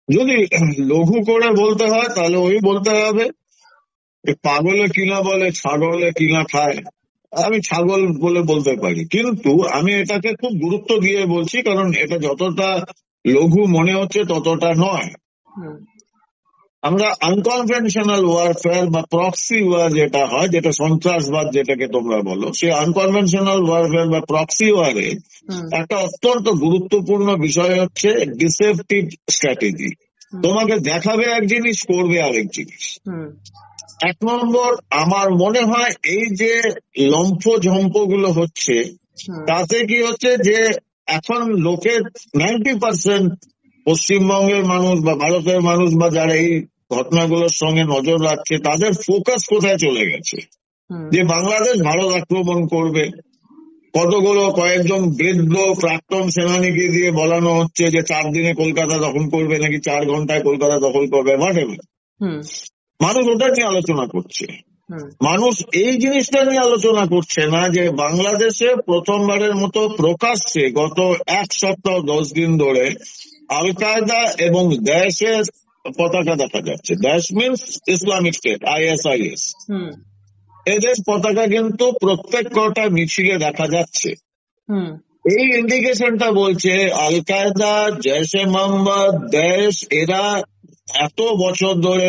যদি লঘু করে বলতে হয় তাহলে ওই বলতে হবে যে পাগলে কিনা বলে ছাগলে কিনা খায়। আমি ছাগল বলে বলতে পারি, কিন্তু আমি এটাকে খুব গুরুত্ব দিয়ে বলছি, কারণ এটা যতটা লঘু মনে হচ্ছে ততটা নয়। হুম আমরা আনকনভেনশনাল ওয়ারফেয়ার বা প্রক্সি ওয়ার যেটা হয়, যেটা সন্ত্রাসবাদ যেটাকে তোমরা বলো, সেই আনকনভেনশনাল ওয়ারফেয়ার বা প্রক্সি ওয়ারে হুম একটা অত্যন্ত গুরুত্বপূর্ণ বিষয় হচ্ছে ডিসেপটিভ স্ট্র্যাটেজি। হুম তোমাকে দেখাবে এক জিনিস, করবে আরেক জিনিস। হুম এক নম্বর, আমার মনে হয় এই যে লম্ফ গুলো হচ্ছে, হুম তাতে কি হচ্ছে যে এখন লোকের 90% পশ্চিমবঙ্গের মানুষ বা ভারতের মানুষ বা যারা এই ঘটনাগুলোর সঙ্গে নজর রাখছে, তাদের ফোকাস কোথায় চলে গেছে, হুম যে বাংলাদেশ ভারত আক্রমণ করবে। কতগুলো কয়েকজন বৃদ্ধ প্রাক্তন সেনানীকে দিয়ে বলানো হচ্ছে যে 4 দিনে কলকাতা দখল করবে, নাকি 4 ঘন্টায় কলকাতা দখল করবে, হোয়াটএভার। হুম মানুষ ওটা নিয়ে আলোচনা করছে। হুম মানুষ এই জিনিসটা নিয়ে আলোচনা করছে না যে বাংলাদেশে প্রথমবারের মতো প্রকাশ্যে গত 1 সপ্তাহ 10 দিন ধরে আল কায়দা এবং দায়েশের পতাকা দেখা যাচ্ছে। দায়েশ মিন্স ইসলামিক স্টেট, ISIS। হুম এদের পতাকা কিন্তু প্রত্যেক কটা মিছিলে দেখা যাচ্ছে। হুম এই ইন্ডিকেশনটা বলছে আল কায়দা, জৈশ-এ মোহাম্মদ, দায়েশ এরা এত বছর ধরে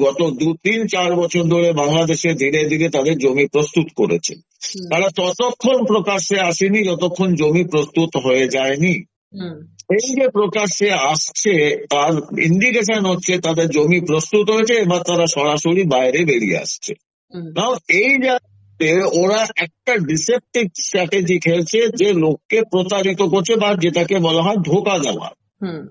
গত 2-3-4 বছর ধরে বাংলাদেশে ধীরে ধীরে তাদের জমি প্রস্তুত করেছে। হুম তারা ততক্ষণ প্রকাশ্যে আসেনি যতক্ষণ জমি প্রস্তুত হয়ে যায়নি। হুম এই যে প্রকাশ্যে আসছে, তার ইন্ডিকেশন হচ্ছে তাদের জমি প্রস্তুত হয়েছে, এবার তারা সরাসরি বাইরে বেরিয়ে আসছে। হুম নাও এই জায়গাতে ওরা একটা ডিসেপটিভ স্ট্র্যাটেজি খেলছে, যে লোককে প্রতারিত করছে বা যেটাকে বলা হয় ধোঁকা দেওয়া। হুম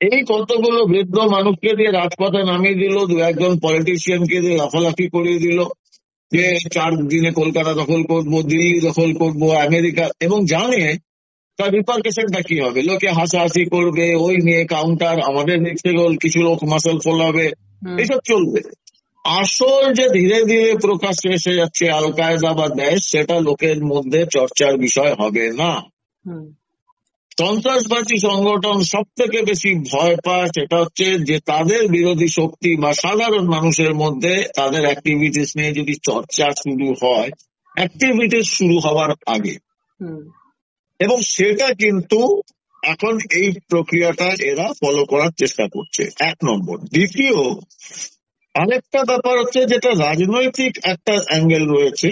এই কতগুলো বৃদ্ধ মানুষকে দিয়ে রাজপথে নামিয়ে দিল, 2-1 পলিটিশিয়ানকে দিয়ে লাফালাফি করিয়ে দিল যে 4 দিনে কলকাতা দখল করব, দিল্লি দখল করব, আমেরিকা, এবং জানে তার রিপার্কেশনটা কি হবে। লোকে হাসাহাসি করবে, ওই নিয়ে কাউন্টার, আমাদের দিক থেকে কিছু লোক মাসল ফোলাবে, হুম এইসব চলবে। আসল যে ধীরে ধীরে প্রকাশ্যে এসে যাচ্ছে আল কায়দা বা দায়েশ, সেটা লোকের মধ্যে চর্চার বিষয় হবে না। হুম সন্ত্রাসবাদী সংগঠন সব থেকে বেশি ভয় পায় সেটা হচ্ছে যে তাদের বিরোধী শক্তি বা সাধারণ মানুষের মধ্যে তাদের অ্যাক্টিভিটিস নিয়ে যদি চর্চা শুরু হয়, অ্যাক্টিভিটিস শুরু হওয়ার আগে। হুম এবং সেটা কিন্তু এখন এই প্রক্রিয়াটা এরা ফলো করার চেষ্টা করছে, 1 নম্বর। দ্বিতীয় আরেকটা ব্যাপার হচ্ছে, যেটা রাজনৈতিক একটা অ্যাঙ্গেল রয়েছে।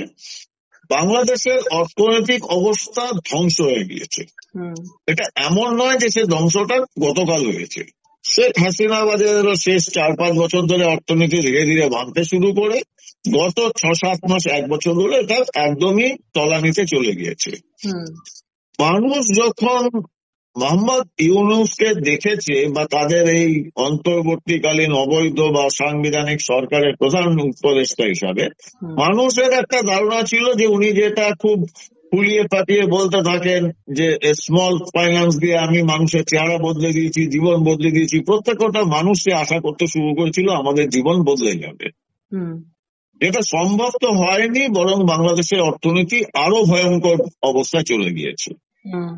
বাংলাদেশের অর্থনৈতিক অবস্থা ধ্বংস হয়ে গিয়েছে। হুম এটা এমন নয় যে সে ধ্বংসটা গতকাল হয়েছে। শেখ হাসিনা বাজারেরও শেষ 4-5 বছর ধরে অর্থনীতি ধীরে ধীরে ভাঙতে শুরু করে গত 6-7 মাস 1 বছর ধরে এটা একদমই তলানিতে চলে গিয়েছে। হুম মানুষ যখন মোহাম্মদ ইউনূসকে দেখেছে বা তাদের এই অন্তর্বর্তীকালীন অবৈধ বা সাংবিধানিক সরকারের প্রধান উপদেষ্টা হিসাবে, হুম মানুষের একটা ধারণা ছিল যে উনি যেটা খুব ফুলিয়ে ফাটিয়ে বলতে থাকেন যে স্মল ফাইন্যান্স দিয়ে আমি মানুষের চেহারা বদলে দিয়েছি, জীবন বদলে দিয়েছি, প্রত্যেকটা মানুষকে আশা করতে শুরু করেছিল আমাদের জীবন বদলে যাবে। হুম এটা সম্ভব তো হয়নি, বরং বাংলাদেশের অর্থনীতি আরো ভয়ঙ্কর অবস্থায় চলে গিয়েছে। হুম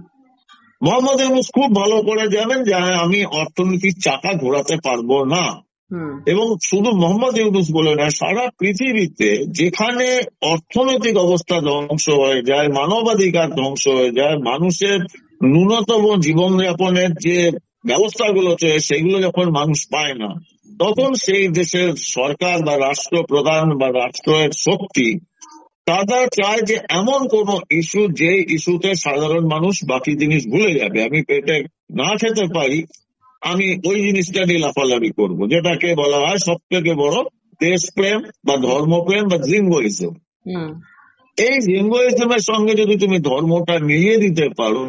মোহাম্মদ ইউনূস খুব ভালো করে জানেন যে আমি অর্থনীতির চাকা ঘোরাতে পারবো না। হুম এবং শুধু মোহাম্মদ ইউনূস বলে না, সারা পৃথিবীতে যেখানে অর্থনৈতিক অবস্থা ধ্বংস হয়ে যায়, মানবাধিকার ধ্বংস হয়ে যায়, মানুষের ন্যূনতম জীবনযাপনের যে ব্যবস্থাগুলো চলে সেগুলো যখন মানুষ পায় না, তখন সেই দেশের সরকার বা রাষ্ট্রপ্রধান বা রাষ্ট্রের শক্তি তারা চায় যে এমন কোন ইস্যু, যে ইস্যুতে সাধারণ মানুষ বাকি জিনিস ভুলে যাবে। আমি পেটে না খেতে পারি, আমি ওই জিনিসটা নিয়ে লাফালাফি করবো, যেটাকে বলা হয় সব থেকে বড় দেশপ্রেম বা ধর্মপ্রেম বা জিঙ্গোইজম। হুম এই জিঙ্গোইজমের সঙ্গে যদি তুমি ধর্মটা মিলিয়ে দিতে পারো,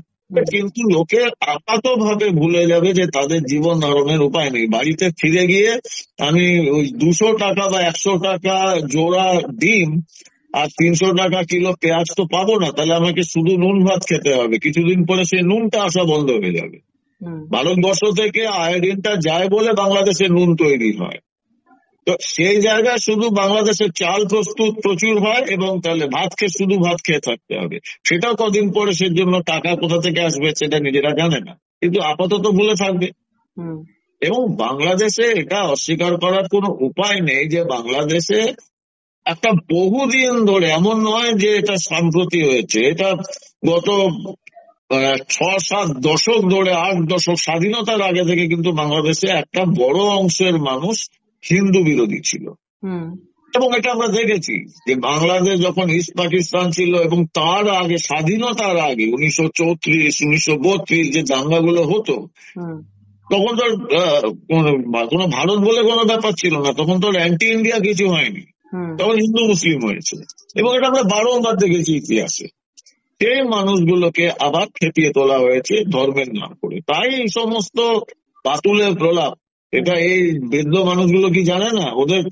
কিন্তু লোকে আপাত ভাবে ভুলে যাবে যে তাদের জীবন ধারণের উপায় নেই। বাড়িতে ফিরে গিয়ে আমি ওই 200 টাকা বা 100 টাকা জোড়া ডিম আর 300 টাকা কিলো পেঁয়াজ তো পাবো না, তাহলে আমাকে শুধু নুন ভাত খেতে হবে। কিছুদিন পরে সেই নুনটা আসা বন্ধ হয়ে যাবে। হুম ভারতবর্ষ থেকে আয়োডিনটা যায় বলে বাংলাদেশে নুন তৈরি হয়। তো সেই জায়গায় শুধু বাংলাদেশের চাল প্রচুর হয়, এবং তাহলে ভাত খেয়ে শুধু ভাত খেয়ে থাকতে হবে। সেটাও কদিন পরে সের জন্য টাকা কোথা থেকে আসবে সেটা নিজেরা জানে না, কিন্তু আপাতত ভুলে থাকবে। হুম এবং বাংলাদেশে এটা অস্বীকার করার কোনো উপায় নেই যে বাংলাদেশে একটা বহুদিন ধরে, এমন নয় যে এটা সম্প্রতি হয়েছে, এটা গত 6-7 দশক ধরে, 8 দশক, স্বাধীনতার আগে থেকে কিন্তু বাংলাদেশে একটা বড় অংশের মানুষ হিন্দু বিরোধী ছিল। এবং এটা আমরা দেখেছি যে বাংলাদেশ যখন ইস্ট পাকিস্তান ছিল এবং তার আগে, স্বাধীনতার আগে 1934, 1932 যে দাঙ্গাগুলো হতো, তখন তো কোনো ভারত বলে কোনো ব্যাপার ছিল না, তখন তো অ্যান্টি ইন্ডিয়া কিছু হয়নি, তখন হিন্দু মুসলিম হয়েছে। এবং এটা আমরা বারংবার দেখেছি ইতিহাসে। সেই মানুষগুলোকে আবার খেপিয়ে তোলা হয়েছে ধর্মের নাম করে। তাই এই সমস্ত বাতুলের প্রলাপ। এটা এই বৃদ্ধ মানুষগুলো কি জানে না ওদের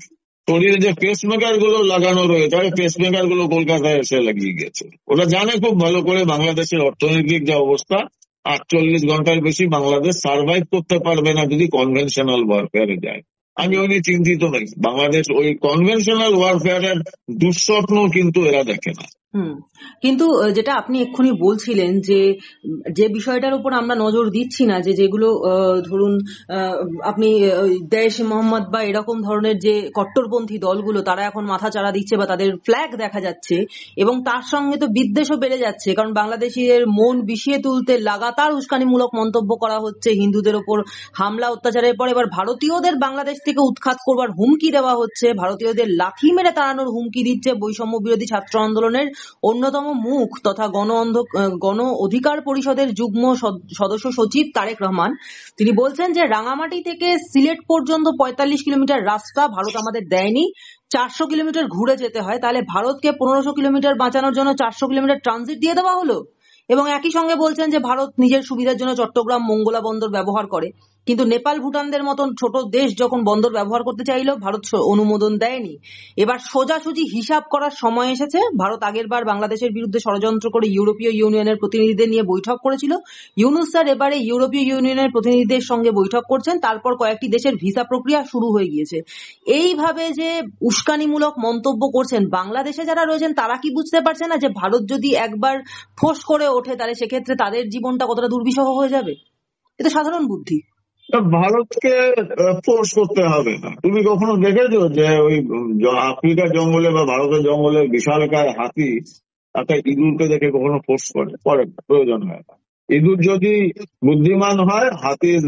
শরীরে যে পেসমেকার গুলো লাগানো রয়েছে, পেসমেকার গুলো কলকাতায় এসে লাগিয়ে গেছে? ওরা জানে খুব ভালো করে বাংলাদেশের অর্থনৈতিক যে অবস্থা, 48 ঘন্টার বেশি বাংলাদেশ সার্ভাইভ করতে পারবে না যদি কনভেনশনাল ওয়ারফেয়ারে যায়। আমি ওই নিয়ে চিন্তিত নই। বাংলাদেশ ওই কনভেনশনাল ওয়ারফেয়ারের দুঃস্বপ্ন কিন্তু এরা দেখে না। কিন্তু যেটা আপনি এক্ষুনি বলছিলেন যে বিষয়টার উপর আমরা নজর দিচ্ছি না, যেগুলো ধরুন আপনি দেশ মোহাম্মদ বা এরকম ধরনের যে কট্টরপন্থী দলগুলো তারা এখন মাথা চাড়া দিচ্ছে বা তাদের ফ্ল্যাগ দেখা যাচ্ছে, এবং তার সঙ্গে তো বিদ্বেষও বেড়ে যাচ্ছে, কারণ বাংলাদেশিদের মন বিষিয়ে তুলতে লাগাতার উস্কানিমূলক মন্তব্য করা হচ্ছে, হিন্দুদের ওপর হামলা অত্যাচারের পর এবার ভারতীয়দের বাংলাদেশ থেকে উৎখাত করবার হুমকি দেওয়া হচ্ছে, ভারতীয়দের লাথি মেরে তাড়ানোর হুমকি দিচ্ছে বৈষম্য বিরোধী ছাত্র আন্দোলনের অন্যতম মুখ তথা গণ অধিকার পরিষদের যুগ্ম সদস্য সচিব তারেক রহমান। তিনি বলছেন যে রাঙামাটি থেকে সিলেট পর্যন্ত 45 কিলোমিটার রাস্তা ভারত আমাদের দেয়নি, 400 কিলোমিটার ঘুরে যেতে হয়, তাহলে ভারতকে 1500 কিলোমিটার বাঁচানোর জন্য 400 কিলোমিটার ট্রানজিট দিয়ে দেওয়া হলো। এবং একই সঙ্গে বলছেন যে ভারত নিজের সুবিধার জন্য চট্টগ্রাম মোঙ্গলা বন্দর ব্যবহার করে, কিন্তু নেপাল ভুটানদের মতন ছোট দেশ যখন বন্দর ব্যবহার করতে চাইলো ভারত অনুমোদন দেয়নি। এবার সোজাসুজি হিসাব করার সময় এসেছে। ভারত আগেরবার বাংলাদেশের বিরুদ্ধে ষড়যন্ত্র করে ইউরোপীয় ইউনিয়নের প্রতিনিধিদের নিয়ে বৈঠক করেছিল। ইউনূস স্যার এবারে ইউরোপীয় ইউনিয়নের প্রতিনিধিদের সঙ্গে বৈঠক করছেন, তারপর কয়েকটি দেশের ভিসা প্রক্রিয়া শুরু হয়ে গিয়েছে। এইভাবে যে উস্কানিমূলক মন্তব্য করছেন, বাংলাদেশে যারা রয়েছেন তারা কি বুঝতে পারছে না যে ভারত যদি একবার ফোঁস করে ওঠে তাহলে সেক্ষেত্রে তাদের জীবনটা কতটা দুর্বিষহ হয়ে যাবে? এটা সাধারণ বুদ্ধি। ভারতকে ফোর্স করতে হবে না। তুমি কখনো দেখেছো যে ওই আফ্রিকার জঙ্গলে বা ভারতের জঙ্গলে বিশালকায় হাতি একটা ইঁদুরকে দেখে কখনো ফোর্স করে না, প্রয়োজন হয় না। ইঁদুর যদি বুদ্ধিমান হয় হাতির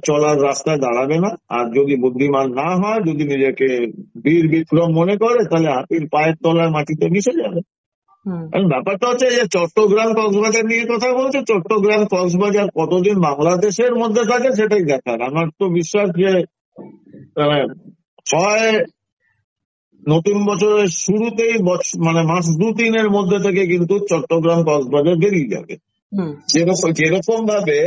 চলার রাস্তায় দাঁড়াবে না, আর যদি বুদ্ধিমান না হয়, যদি নিজেকে বীর বিক্রম মনে করে, তাহলে হাতির পায়ের তলায় মাটিতে মিশে যাবে। ব্যাপারটা হচ্ছে যে চট্টগ্রাম কক্সবাজার নিয়ে কথা বলছে, চট্টগ্রাম কক্সবাজার কতদিন বাংলাদেশের মধ্যে থাকে সেটাই দেখার। আমার তো বিশ্বাস যে হয় নতুন বছরের শুরুতেই, মানে মাস 2-3 মধ্যে থেকে কিন্তু চট্টগ্রাম কক্সবাজার বেরিয়ে যাবে। যেরকম ভাবে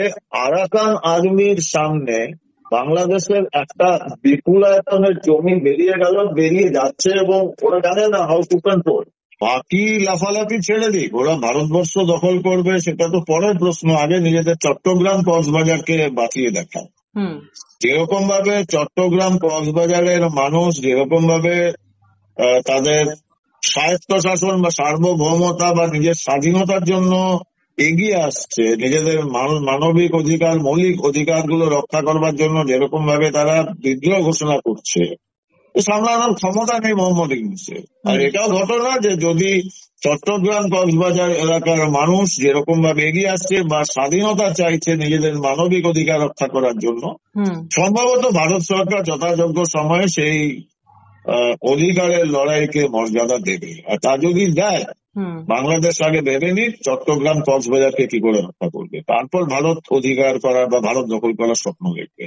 আরাকান আর্মির সামনে বাংলাদেশের একটা বিপুল আয়তনের জমি বেরিয়ে যাচ্ছে, এবং ওরা জানে না হাউ টু কন্ট্রোল। বাকি লাফালাফি ছেড়ে দিক, ওরা ভারতবর্ষ দখল করবে সেটা তো পরের প্রশ্ন, আগে নিজেদের চট্টগ্রাম কক্সবাজারকে বাঁচিয়ে দেখায়। যেরকম ভাবে চট্টগ্রাম কক্সবাজারের মানুষ যেরকম ভাবে তাদের স্বায়ত্তশাসন বা সার্বভৌমতা বা নিজের স্বাধীনতার জন্য এগিয়ে আসছে, নিজেদের মানবিক অধিকার, মৌলিক অধিকারগুলো রক্ষা করবার জন্য যেরকম ভাবে তারা বিদ্রোহ ঘোষণা করছে, সামলানোর ক্ষমতা নেই মোহাম্মদ ইউনূসের। আর এটাও ঘটনা যে যদি চট্টগ্রাম কক্সবাজার এলাকার মানুষ যেরকম ভাবে এগিয়ে আসছে বা স্বাধীনতা চাইছে নিজেদের মানবিক অধিকার রক্ষা করার জন্য, সম্ভবত ভারত সরকার যথাযোগ্য সময়ে সেই অধিকারের লড়াইকে মর্যাদা দেবে। আর তা যদি দেয়, বাংলাদেশ আগে ভেবে নিক চট্টগ্রাম কক্সবাজারকে কি করে রক্ষা করবে, তারপর ভারত অধিকার করা বা ভারত দখল করার স্বপ্ন দেখবে।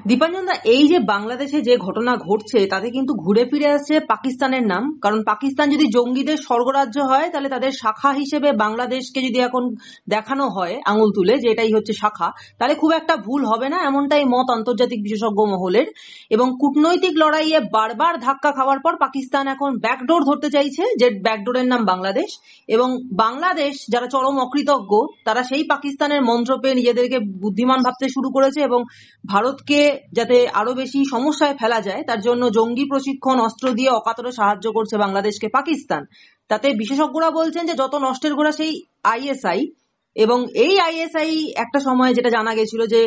দীপাঞ্জন দা, এই যে বাংলাদেশে যে ঘটনা ঘটছে তাতে কিন্তু ঘুরে ফিরে আসছে পাকিস্তানের নাম। কারণ পাকিস্তান যদি জঙ্গিদের স্বর্গরাজ্য হয় তাহলে তাদের শাখা হিসেবে বাংলাদেশকে যদি এখন দেখানো হয় আঙুল তুলে যে এটাই হচ্ছে শাখা, তাহলে খুব একটা ভুল হবে না, এমনটাই মত আন্তর্জাতিক বিশেষজ্ঞ মহলের। এবং কূটনৈতিক লড়াইয়ে বারবার ধাক্কা খাওয়ার পর পাকিস্তান এখন ব্যাকডোর ধরতে চাইছে, যে ব্যাকডোরের নাম বাংলাদেশ। এবং বাংলাদেশ যারা চরম অকৃতজ্ঞ তারা সেই পাকিস্তানের মন্ত্র পেয়ে নিজেদেরকে বুদ্ধিমান ভাবতে শুরু করেছে এবং ভারতকে যাতে আরো বেশি সমস্যায় ফেলা যায় তার জন্য জঙ্গি প্রশিক্ষণ, অস্ত্র দিয়ে অকাতরে সাহায্য করছে বাংলাদেশকে পাকিস্তান। তাতে বিশেষজ্ঞরা বলছেন যে যত নষ্টের গোড়া সেই আইএসআই, এবং এই আইএসআই একটা সময় যেটা জানা গেছিল যে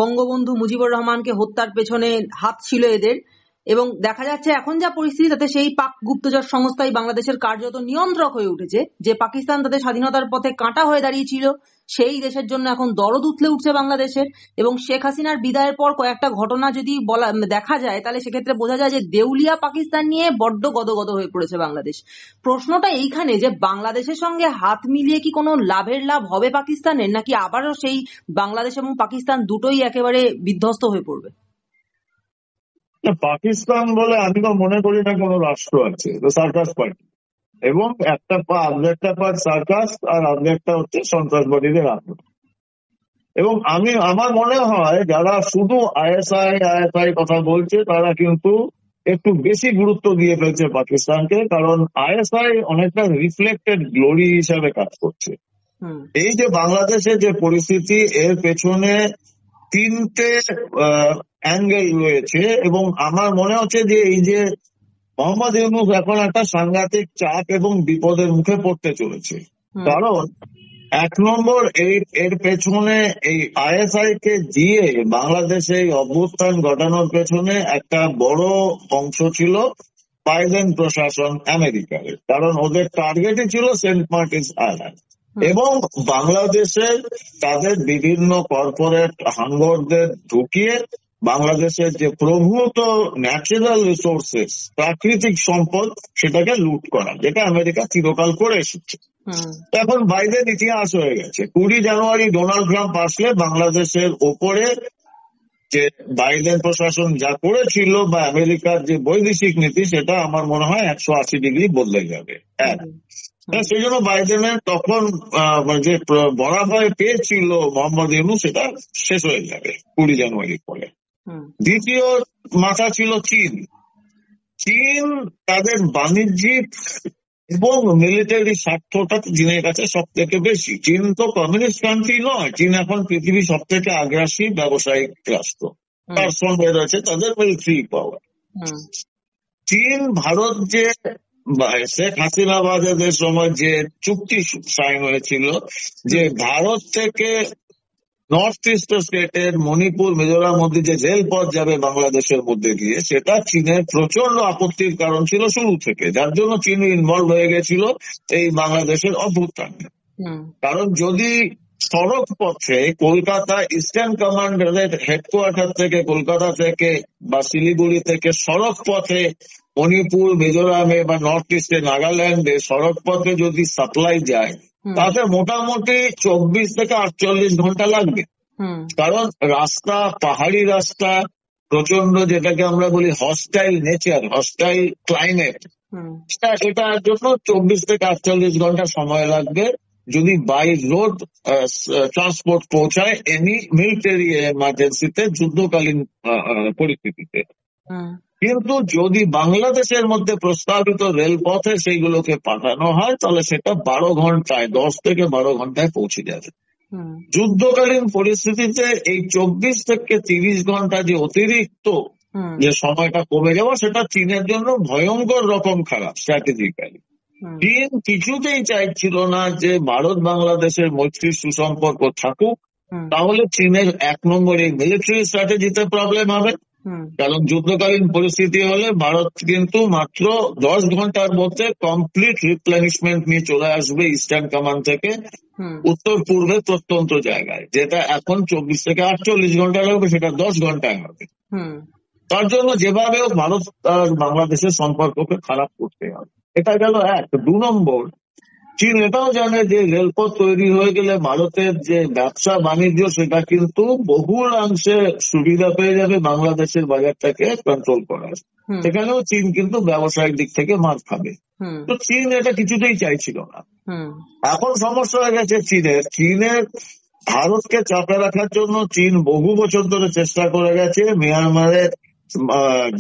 বঙ্গবন্ধু মুজিবুর রহমানকে হত্যার পেছনে হাত ছিল এদের, এবং দেখা যাচ্ছে এখন যা পরিস্থিতি তাতে সেই পাক গুপ্তচর সংস্থাই বাংলাদেশের কার্যত নিয়ন্ত্রক হয়ে উঠেছে। যে পাকিস্তান তাদের স্বাধীনতার পথে কাঁটা হয়ে দাঁড়িয়েছিল, সেই দেশের জন্য এখন দরদ উথলে উঠছে বাংলাদেশের। এবং শেখ হাসিনার বিদায়ের পর কয়েকটা ঘটনা যদি দেখা যায়, তাহলে সেক্ষেত্রে বোঝা যায় যে দেউলিয়া পাকিস্তান নিয়ে বড্ড গদগদ হয়ে পড়েছে বাংলাদেশ। প্রশ্নটা এইখানে যে বাংলাদেশের সঙ্গে হাত মিলিয়ে কি কোনো লাভের লাভ হবে পাকিস্তানের, নাকি আবারও সেই বাংলাদেশ এবং পাকিস্তান দুটোই একেবারে বিধ্বস্ত হয়ে পড়বে? পাকিস্তান বলে আমি তো মনে করি না কোনো রাষ্ট্র আছে, তো সার্কাস পার্টি, এবং একটা একটা পার্ট সার্কাস আর একটা হচ্ছে সন্ত্রাসবাদীদের আগ্রহ। এবং আমার মনে হয় যারা শুধু আইএসআই কথা বলছে তারা কিন্তু একটু বেশি গুরুত্ব দিয়ে ফেলছে পাকিস্তানকে, কারণ আইএসআই অনেকটা রিফ্লেক্টেড গ্লোরি হিসাবে কাজ করছে। এই যে বাংলাদেশের যে পরিস্থিতি, এর পেছনে তিনটে অ্যাঙ্গেল রয়েছে, এবং আমার মনে হচ্ছে যে এই যে মোহাম্মদ ইউনূস এখন একটা সাংঘাতিক চাপ এবং বিপদের মুখে পড়তে চলেছে। কারণ এক নম্বর, এর পেছনে এই আইএসআই কে দিয়ে বাংলাদেশে এই অভ্যুত্থান ঘটানোর পেছনে একটা বড় অংশ ছিল বাইডেন প্রশাসন আমেরিকার, কারণ ওদের টার্গেটই ছিল সেন্ট মার্টিনস আইল্যান্ড। এবং বাংলাদেশের তাদের বিভিন্ন কর্পোরেট হাঙ্গরদের ঢুকিয়ে বাংলাদেশের যে প্রভূত ন্যাচারাল রিসোর্সেস, প্রাকৃতিক সম্পদ, সেটাকে লুট করা, যেটা আমেরিকা চিরকাল করে এসেছে। এখন বাইডেন ইতিহাস হয়ে গেছে। 20 জানুয়ারি ডোনাল্ড ট্রাম্প আসলে বাংলাদেশের ওপরে যে বাইডেন প্রশাসন যা করেছিল বা আমেরিকার যে বৈদেশিক নীতি, সেটা আমার মনে হয় 180 ডিগ্রি বদলে যাবে। সেই জন্য বাইডেনের তখন যে বরাবর পেয়েছিল মোহাম্মদ ইউনূস, সেটা শেষ হয়ে যাবে 20 জানুয়ারির পরে। দ্বিতীয় মাথা ছিল চীন। চীন তাদের বাণিজ্যিক এবং মিলিটারি স্বার্থটা চীনের কাছে সব থেকে বেশি। চীন তো কমিউনিস্ট কান্ট্রি নয়, চীন এখন পৃথিবীর সব থেকে আগ্রাসী ব্যবসায়িক রাষ্ট্র। তার সঙ্গে রয়েছে তাদের মিলিটারি পাওয়ার। চীন ভারত যে শেখ হাসিনা বাজাদের সময় যে চুক্তি সাইন হয়েছিল, যে ভারত থেকে নর্থ ইস্ট স্টেটের মণিপুর, মিজোরাম মধ্যে যে রেলপথ যাবে বাংলাদেশের মধ্যে দিয়ে, সেটা চীনের প্রচন্ড আপত্তির কারণ ছিল শুরু থেকে, যার জন্য চীন ইনভলভ হয়ে গেছিল এই বাংলাদেশের অভ্যুত্থানে। কারণ যদি সড়ক পথে কলকাতা ইস্টার্ন কমান্ডের হেডকোয়ার্টার থেকে, কলকাতা থেকে বা শিলিগুড়ি থেকে সড়ক পথে মণিপুর, মিজোরামে বা নর্থ ইস্টে, নাগাল্যান্ডে সড়ক পথে যদি সাপ্লাই যায়, তাতে মোটামুটি 24 থেকে 48 ঘন্টা লাগবে। কারণ রাস্তা, পাহাড়ি রাস্তা, প্রচন্ড যেটাকে আমরা বলি হস্টাইল নেচার, হস্টাইল ক্লাইমেট, এটার জন্য 24 থেকে 48 ঘন্টা সময় লাগবে যদি বাই রোড ট্রান্সপোর্ট পৌঁছায় এনি মিলিটারি এমার্জেন্সিতে, যুদ্ধকালীন পরিস্থিতিতে। কিন্তু যদি বাংলাদেশের মধ্যে প্রস্তাবিত রেলপথে সেইগুলোকে পাঠানো হয়, তাহলে সেটা 12 ঘন্টায়, 10 থেকে 12 ঘন্টায় পৌঁছে যাবে। যুদ্ধকালীন পরিস্থিতিতে এই 24 থেকে 30 ঘন্টা যে অতিরিক্ত যে সময়টা কমে যাওয়া, সেটা চীনের জন্য ভয়ঙ্কর রকম খারাপ স্ট্র্যাটেজিক্যালি। চীন কিছুতেই চাইছিল না যে ভারত বাংলাদেশের মৈত্রীর সুসম্পর্ক থাকুক, তাহলে চীনের 1 নম্বর এই মিলিটারি স্ট্র্যাটেজিতে প্রবলেম হবে। কারণ যুদ্ধকালীন পরিস্থিতি হলে ভারত কিন্তু মাত্র 10 ঘন্টার মধ্যে কমপ্লিট রিপ্লেনিশমেন্ট নিয়ে চলে আসবে ইস্টার্ন কমান্ড থেকে উত্তর পূর্বে প্রত্যন্ত জায়গায়, যেটা এখন 24 থেকে 48 ঘন্টা লাগবে, সেটা 10 ঘন্টায় হবে। তার জন্য যেভাবে ভারত আর বাংলাদেশের সম্পর্ককে খারাপ করতে হবে, এটা গেল 1। 2 নম্বর, চীন এটাও জানে যে রেলপথ তৈরি হয়ে গেলে ভারতের যে ব্যবসা বাণিজ্য, সেটা কিন্তু বহুলাংশে সুবিধা পেয়ে যাবে বাংলাদেশের বাজারটাকে কন্ট্রোল করার। সেখানেও চীন কিন্তু ব্যবসায়িক দিক থেকে মার খাবে। তো চীন এটা কিছুতেই চাইছিল না। এখন সমস্যা হয়ে গেছে চীনের ভারতকে চাপে রাখার জন্য চীন বহু বছর ধরে চেষ্টা করে গেছে মিয়ানমারের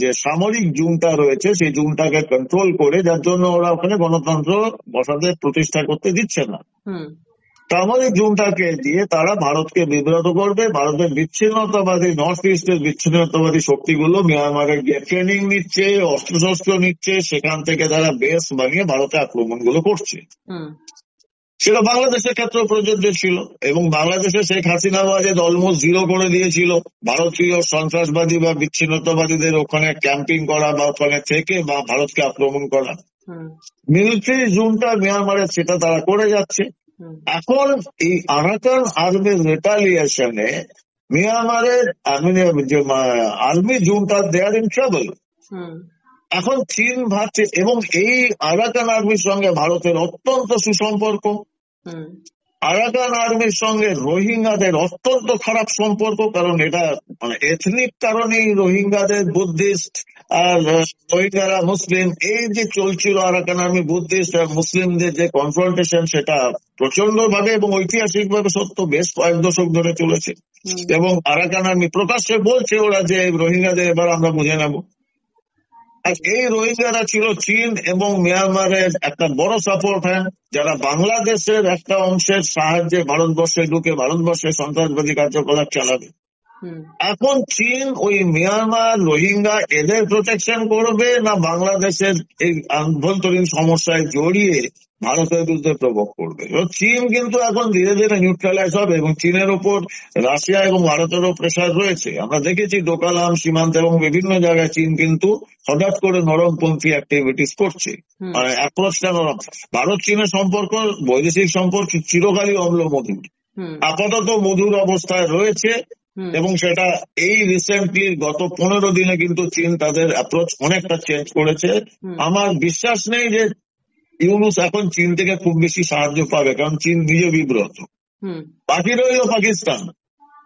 যে সামরিক জুনটা রয়েছে সেই জুনটাকে কন্ট্রোল করে, যার জন্য ওরা ওখানে গণতন্ত্র বসাতে প্রতিষ্ঠা করতে দিচ্ছে না। সামরিক জুনটাকে দিয়ে তারা ভারতকে বিব্রত করবে। ভারতের বিচ্ছিন্নতাবাদী, নর্থ ইস্টের বিচ্ছিন্নতাবাদী শক্তিগুলো মিয়ানমারে গিয়ে ট্রেনিং নিচ্ছে, অস্ত্রশস্ত্র নিচ্ছে, সেখান থেকে তারা বেস বানিয়ে ভারতে আক্রমণগুলো করছে। সেটা বাংলাদেশের ক্ষেত্রে প্রযোজ্য ছিল, এবং বাংলাদেশে শেখ হাসিনা বাজেদ অলমোস্ট জিরো করে দিয়েছিল ভারতীয় সন্ত্রাসবাদী বা বিচ্ছিন্নতাবাদীদের ওখানে ক্যাম্পিং করা বা ওখানে থেকে বা ভারতকে আক্রমণ করা। মিলিটারি জুনটা মিয়ানমারে সেটা তারা করে যাচ্ছে। এখন এই আরাকান আর্মির রেটালিয়েশনে মিয়ানমারের army junta they are in trouble. এখন চীন ভাবছে, এবং এই আরাকান আর্মির সঙ্গে ভারতের অত্যন্ত সুসম্পর্ক, আরাকান আর্মির সঙ্গে রোহিঙ্গাদের অত্যন্ত খারাপ সম্পর্ক, কারণ এটা মানে এথনিক কারণেই রোহিঙ্গাদের বুদ্ধিস্ট আর রোহিঙ্গারা মুসলিম, এই যে চলছিল আরাকান আর্মি বুদ্ধিস্ট আর মুসলিমদের যে কনফ্রন্টেশন, সেটা প্রচন্ড ভাবে এবং ঐতিহাসিক ভাবে সত্য, বেশ কয়েক দশক ধরে চলেছে। এবং আরাকান আর্মি প্রকাশ্যে বলছে ওরা যে রোহিঙ্গাদের এবার আমরা বুঝে নেব। আর এই রোহিঙ্গারা ছিল চীন এবং মিয়ানমারের একটা বড় সাপোর্ট হ্যান্ড, যারা বাংলাদেশের একটা অংশের সাহায্যে ভারতবর্ষে ঢুকে ভারতবর্ষে সন্ত্রাসবাদী কার্যকলাপ চালাবে। এখন চীন ওই মিয়ানমার রোহিঙ্গা এদের প্রোটেকশন করবে, না বাংলাদেশের এই আভ্যন্তরীণ সমস্যায় জড়িয়ে ভারতের বিরুদ্ধে প্রভোগ করবে। চীন কিন্তু এখন ধীরে ধীরে নিউট্রালাইজ হবে, এবং চীনের উপর রাশিয়া এবং ভারতেরও প্রেসার রয়েছে। আমরা দেখেছি ডোকালাম সীমান্ত এবং বিভিন্ন জায়গায় চীন কিন্তু হঠাৎ করে নরমপন্থী অ্যাক্টিভিটিস করছে, মানে অ্যাপ্রোচটা নরম। ভারত চীনের সম্পর্ক, বৈদেশিক সম্পর্ক চিরকালই অম্ল মধুর, আপাতত মধুর অবস্থায় রয়েছে। এবং সেটা এই রিসেন্টলি গত 15 দিনে কিন্তু চীন তাদের অ্যাপ্রোচ অনেকটা চেঞ্জ করেছে। আমার বিশ্বাস নেই যে ইউনূস এখন চীন থেকে খুব বেশি সাহায্য পাবে, কারণ চীন নিজে বিব্রত। বাকি রইল পাকিস্তান,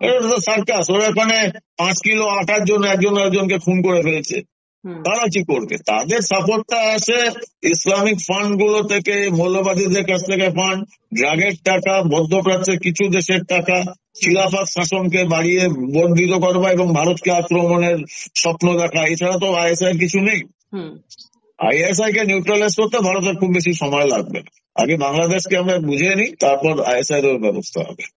এটা তো সার্কাস। ওরা এখানে 5 কিলো আটার জন্য একজনকে খুন করে ফেলেছে, তারা কি করবে? তাদের সাপোর্টটা আসে ইসলামিক ফান্ড গুলো থেকে, মৌলবাদীদের কাছ থেকে ফান্ড, ড্রাগের টাকা, মধ্যপ্রাচ্যের কিছু দেশের টাকা, খিলাফত শাসনকে বাড়িয়ে বর্ধিত করবা এবং ভারতকে আক্রমণের স্বপ্ন দেখা। এছাড়া তো আইএসআই কিছু নেই। আইএসআই কে নিউট্রালাইজ করতে ভারতের খুব বেশি সময় লাগবে না। আগে বাংলাদেশকে আমরা বুঝিয়ে নিই, তারপর আইএসআই এর ব্যবস্থা হবে।